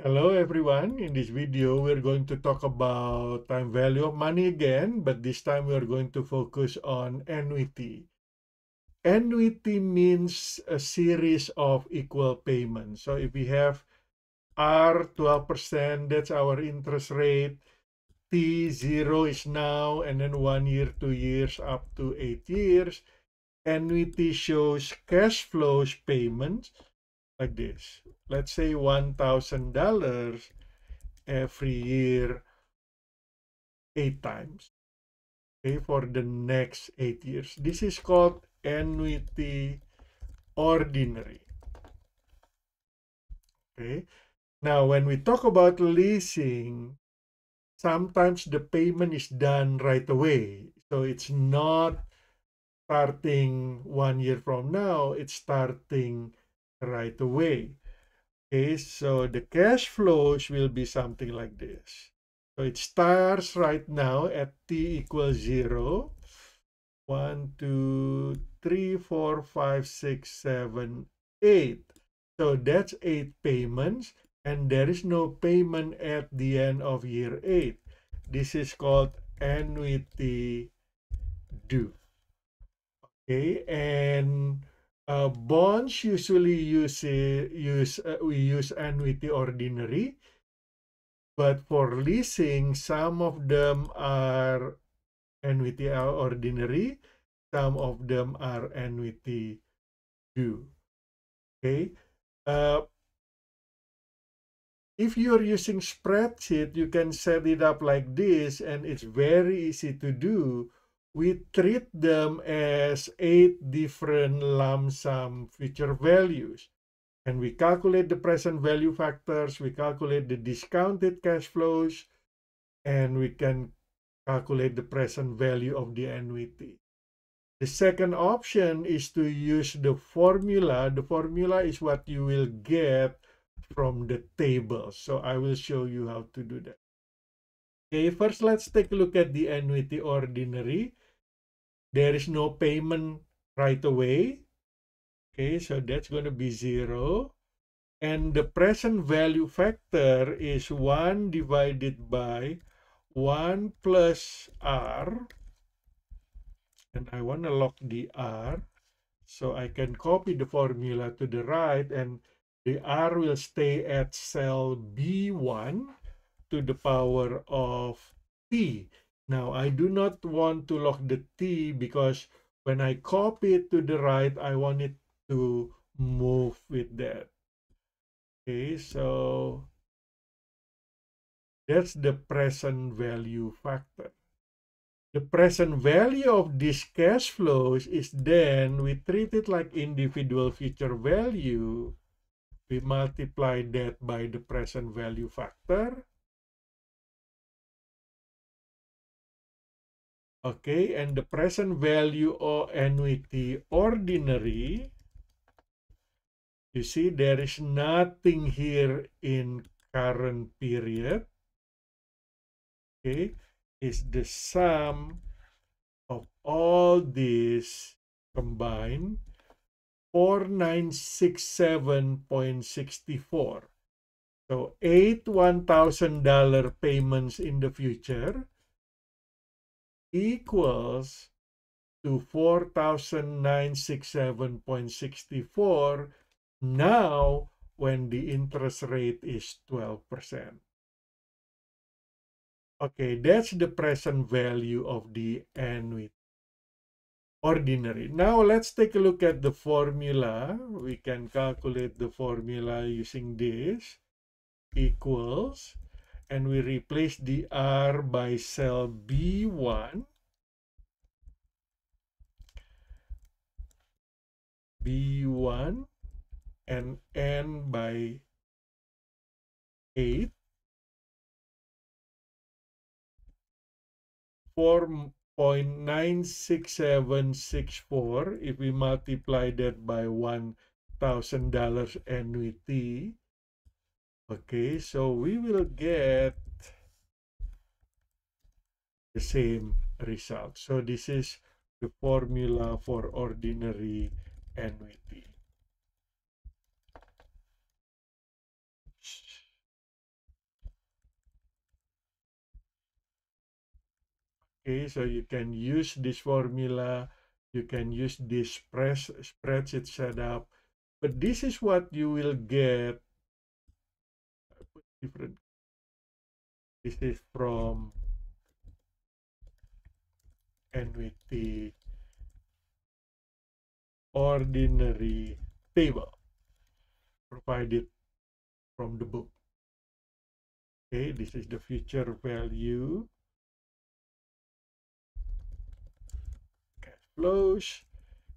Hello everyone. In this video, we're going to talk about time value of money again, but this time we're going to focus on annuity. Annuity means a series of equal payments. So if we have R 12%, that's our interest rate. T 0 is now, and then 1 year, 2 years, up to 8 years. Annuity shows cash flows payments like this. Let's say $1,000 every year 8 times, okay, for the next 8 years. This is called annuity ordinary. Okay. Now, when we talk about leasing, sometimes the payment is done right away. So it's not starting 1 year from now, it's starting right away. Okay, so the cash flows will be something like this. So it starts right now at t equals 0. 1, 2, 3, 4, 5, 6, 7, 8. So that's 8 payments, and there is no payment at the end of year 8. This is called annuity due. Okay, and bonds usually we use annuity ordinary, but for leasing, some of them are annuity ordinary, some of them are annuity due. Okay. Uh, if you're using spreadsheet, you can set it up like this, and it's very easy to do. We treat them as 8 different lump sum future values. And we calculate the present value factors, we calculate the discounted cash flows, and we can calculate the present value of the annuity. The second option is to use the formula. The formula is what you will get from the table. So I will show you how to do that. Okay, first let's take a look at the annuity ordinary. There is no payment right away. Okay, so that's going to be 0. And the present value factor is 1 divided by 1 plus R. And I want to lock the R. So I can copy the formula to the right, and the R will stay at cell B1 to the power of T. Now, I do not want to lock the T because when I copy it to the right, I want it to move with that. Okay, so that's the present value factor. The present value of these cash flows is then we treat it like individual future value. We multiply that by the present value factor. Okay, and the present value of annuity ordinary, you see there is nothing here in current period. Okay, is the sum of all these combined 4967.64. So 8 $1,000 payments in the future equals to 4,967.64 now when the interest rate is 12%. Okay, that's the present value of the annuity ordinary. Now let's take a look at the formula. We can calculate the formula using this. Equals, and we replace the R by cell B1. B1 and N by 8. 4.96764 if we multiply that by $1,000 annuity. Okay, so we will get the same result. So this is the formula for ordinary annuity. Okay, so you can use this formula, you can use this spreadsheet setup, but this is what you will get. Different. This is from annuity ordinary table provided from the book. Okay, this is the future value, cash flows,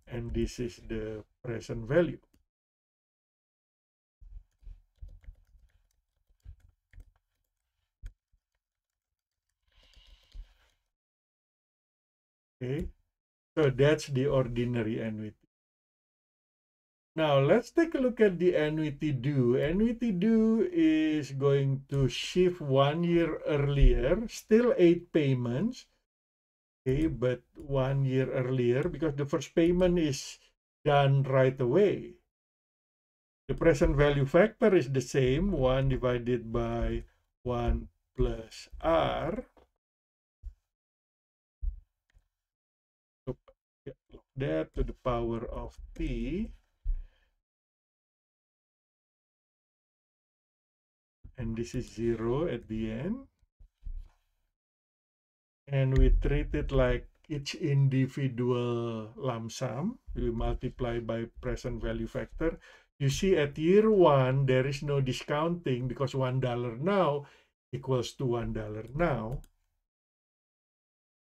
and this is the present value. Okay, so that's the ordinary annuity. Now let's take a look at the annuity due. Annuity due is going to shift 1 year earlier, still 8 payments. Okay, but 1 year earlier because the first payment is done right away. The present value factor is the same, 1 divided by 1 plus R. So that to the power of T. And this is 0 at the end. And we treat it like each individual lump sum. We multiply by present value factor. You see at year 1, there is no discounting because $1 now equals to $1 now.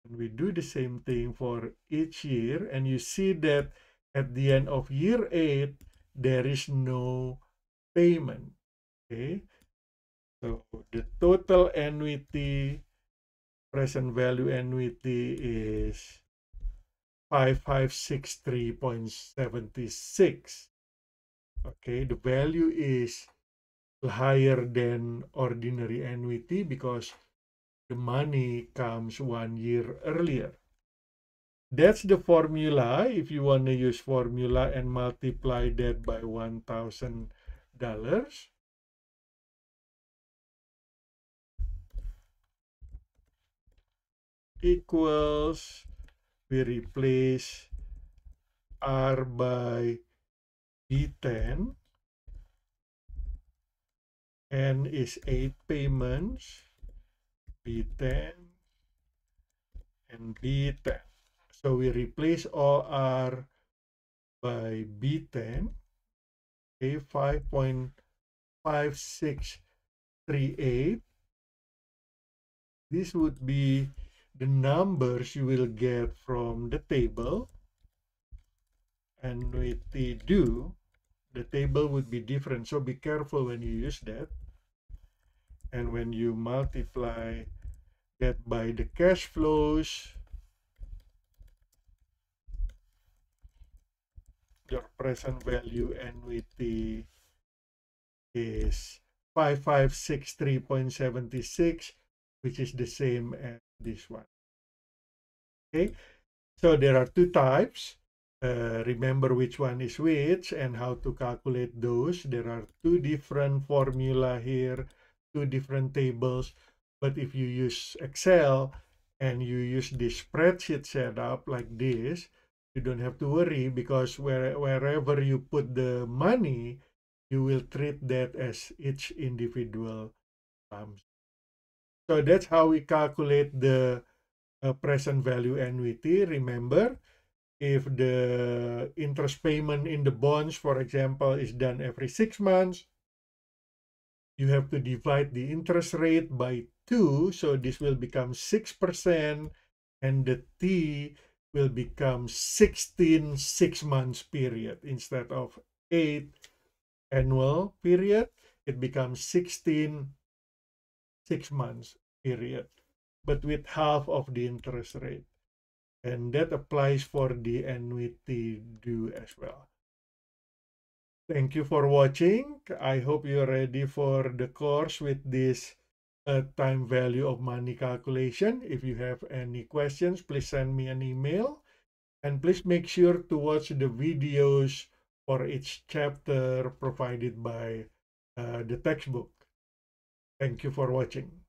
And we do the same thing for each year. And you see that at the end of year 8, there is no payment. Okay. So the total annuity, present value annuity is 5563.76. Okay, the value is higher than ordinary annuity because the money comes 1 year earlier. That's the formula. If you want to use formula and multiply that by $1,000 equals, we replace R by B10, N is 8 payments, B10 and B10. So we replace all R by B10, okay, 5.5638. This would be the numbers you will get from the table. Annuity due, the table would be different, so be careful when you use that. And when you multiply that by the cash flows, your present value annuity is 5563.76, which is the same as this one. Okay, so there are two types. Remember which one is which and how to calculate those. There are two different formula here, two different tables. But if you use Excel and you use this spreadsheet setup like this, you don't have to worry because wherever you put the money, you will treat that as each individual sums. So that's how we calculate the present value annuity. Remember, if the interest payment in the bonds, for example, is done every 6 months, you have to divide the interest rate by 2, so this will become 6%, and the T will become 16 6 months period. Instead of 8 annual period, it becomes 16 6 months period, but with half of the interest rate. And that applies for the annuity due as well. Thank you for watching. I hope you're ready for the course with this time value of money calculation. If you have any questions, please send me an email. And please make sure to watch the videos for each chapter provided by the textbook. Thank you for watching.